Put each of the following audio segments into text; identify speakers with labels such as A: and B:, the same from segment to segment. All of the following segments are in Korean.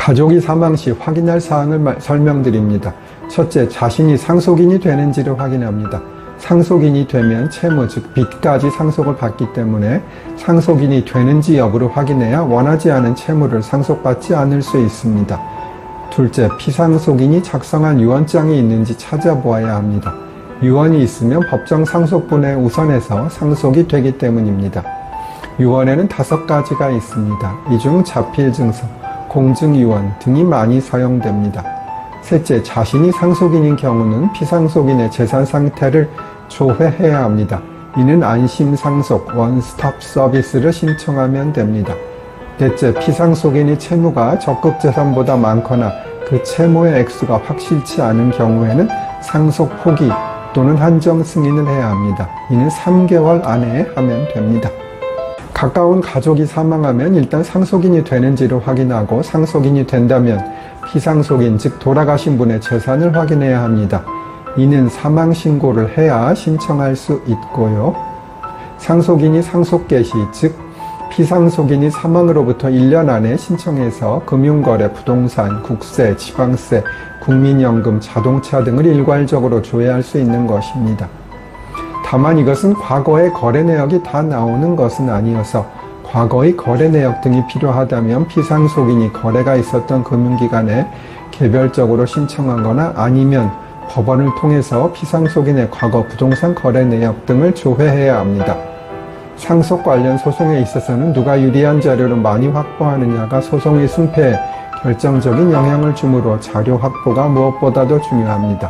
A: 가족이 사망 시 확인할 사항을 설명드립니다. 첫째, 자신이 상속인이 되는지를 확인합니다. 상속인이 되면 채무, 즉 빚까지 상속을 받기 때문에 상속인이 되는지 여부를 확인해야 원하지 않은 채무를 상속받지 않을 수 있습니다. 둘째, 피상속인이 작성한 유언장이 있는지 찾아보아야 합니다. 유언이 있으면 법정 상속분에 우선해서 상속이 되기 때문입니다. 유언에는 5가지가 있습니다. 이 중 자필증서, 공증유언 등이 많이 사용됩니다. 셋째, 자신이 상속인인 경우는 피상속인의 재산 상태를 조회해야 합니다. 이는 안심상속, 원스톱 서비스를 신청하면 됩니다. 넷째, 피상속인의 채무가 적극재산보다 많거나 그 채무의 액수가 확실치 않은 경우에는 상속 포기 또는 한정 승인을 해야 합니다. 이는 3개월 안에 하면 됩니다. 가까운 가족이 사망하면 일단 상속인이 되는지를 확인하고 상속인이 된다면 피상속인, 즉 돌아가신 분의 재산을 확인해야 합니다. 이는 사망신고를 해야 신청할 수 있고요. 상속인이 상속 개시, 즉 피상속인이 사망으로부터 1년 안에 신청해서 금융거래, 부동산, 국세, 지방세, 국민연금, 자동차 등을 일괄적으로 조회할 수 있는 것입니다. 다만 이것은 과거의 거래 내역이 다 나오는 것은 아니어서 과거의 거래 내역 등이 필요하다면 피상속인이 거래가 있었던 금융기관에 개별적으로 신청하거나 아니면 법원을 통해서 피상속인의 과거 부동산 거래 내역 등을 조회해야 합니다. 상속 관련 소송에 있어서는 누가 유리한 자료를 많이 확보하느냐가 소송의 승패에 결정적인 영향을 주므로 자료 확보가 무엇보다도 중요합니다.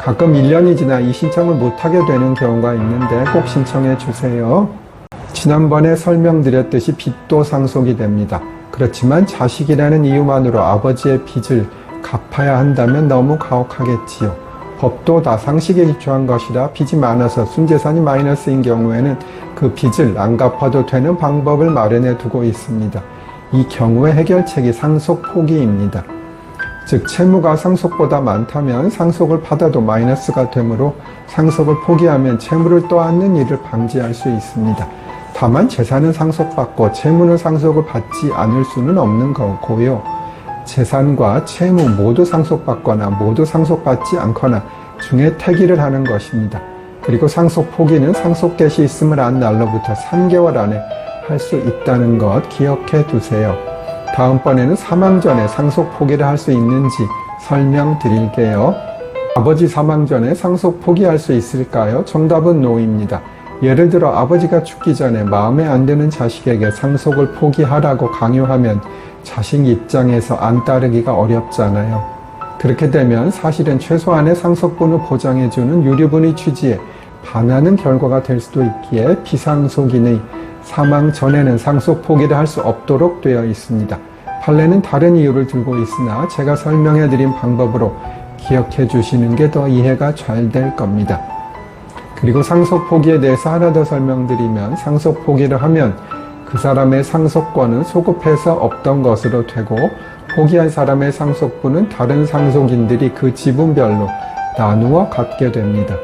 A: 가끔 1년이 지나 이 신청을 못하게 되는 경우가 있는데 꼭 신청해 주세요. 지난번에 설명드렸듯이 빚도 상속이 됩니다. 그렇지만 자식이라는 이유만으로 아버지의 빚을 갚아야 한다면 너무 가혹하겠지요. 법도 다 상식에 기초한 것이라 빚이 많아서 순재산이 마이너스인 경우에는 그 빚을 안 갚아도 되는 방법을 마련해 두고 있습니다. 이 경우의 해결책이 상속 포기입니다. 즉 채무가 상속보다 많다면 상속을 받아도 마이너스가 되므로 상속을 포기하면 채무를 떠안는 일을 방지할 수 있습니다. 다만 재산은 상속받고 채무는 상속을 받지 않을 수는 없는 거고요. 재산과 채무 모두 상속받거나 모두 상속받지 않거나 중에 택일을 하는 것입니다. 그리고 상속 포기는 상속 개시 있음을 안 날로부터 3개월 안에 할 수 있다는 것 기억해 두세요. 다음번에는 사망 전에 상속 포기를 할 수 있는지 설명드릴게요. 아버지 사망 전에 상속 포기할 수 있을까요? 정답은 노입니다. 예를 들어 아버지가 죽기 전에 마음에 안 드는 자식에게 상속을 포기하라고 강요하면 자식 입장에서 안 따르기가 어렵잖아요. 그렇게 되면 사실은 최소한의 상속분을 보장해주는 유류분의 취지에 반하는 결과가 될 수도 있기에 피상속인의 사망 전에는 상속 포기를 할 수 없도록 되어 있습니다. 판례는 다른 이유를 들고 있으나 제가 설명해드린 방법으로 기억해 주시는 게 더 이해가 잘 될 겁니다. 그리고 상속 포기에 대해서 하나 더 설명드리면 상속 포기를 하면 그 사람의 상속권은 소급해서 없던 것으로 되고 포기한 사람의 상속분은 다른 상속인들이 그 지분별로 나누어 갖게 됩니다.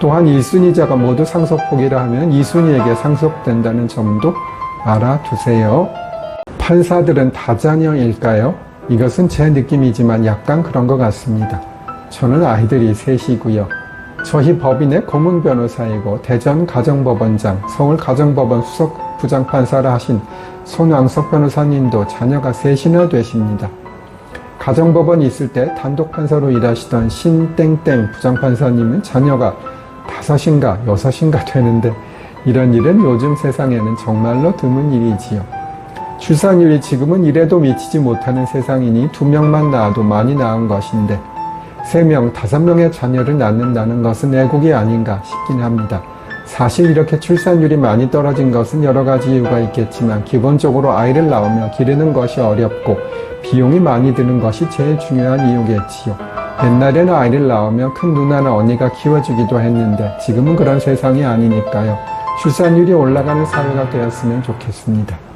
A: 또한 1순위자가 모두 상속 포기를 하면 2순위에게 상속된다는 점도 알아두세요. 판사들은 다자녀일까요? 이것은 제 느낌이지만 약간 그런 것 같습니다. 저는 아이들이 셋이고요. 저희 법인의 고문 변호사이고 대전 가정법원장, 서울 가정법원 수석 부장판사를 하신 손왕석 변호사님도 자녀가 셋이나 되십니다. 가정법원이 있을 때 단독판사로 일하시던 신땡땡 부장판사님은 자녀가 5인가 6인가 되는데 이런 일은 요즘 세상에는 정말로 드문 일이지요. 출산율이 지금은 1에도 미치지 못하는 세상이니 2명만 낳아도 많이 낳은 것인데 3명, 5명의 자녀를 낳는다는 것은 애국이 아닌가 싶긴 합니다. 사실 이렇게 출산율이 많이 떨어진 것은 여러 가지 이유가 있겠지만 기본적으로 아이를 낳으면 기르는 것이 어렵고 비용이 많이 드는 것이 제일 중요한 이유겠지요. 옛날에는 아이를 낳으면 큰 누나나 언니가 키워주기도 했는데 지금은 그런 세상이 아니니까요. 출산율이 올라가는 사회가 되었으면 좋겠습니다.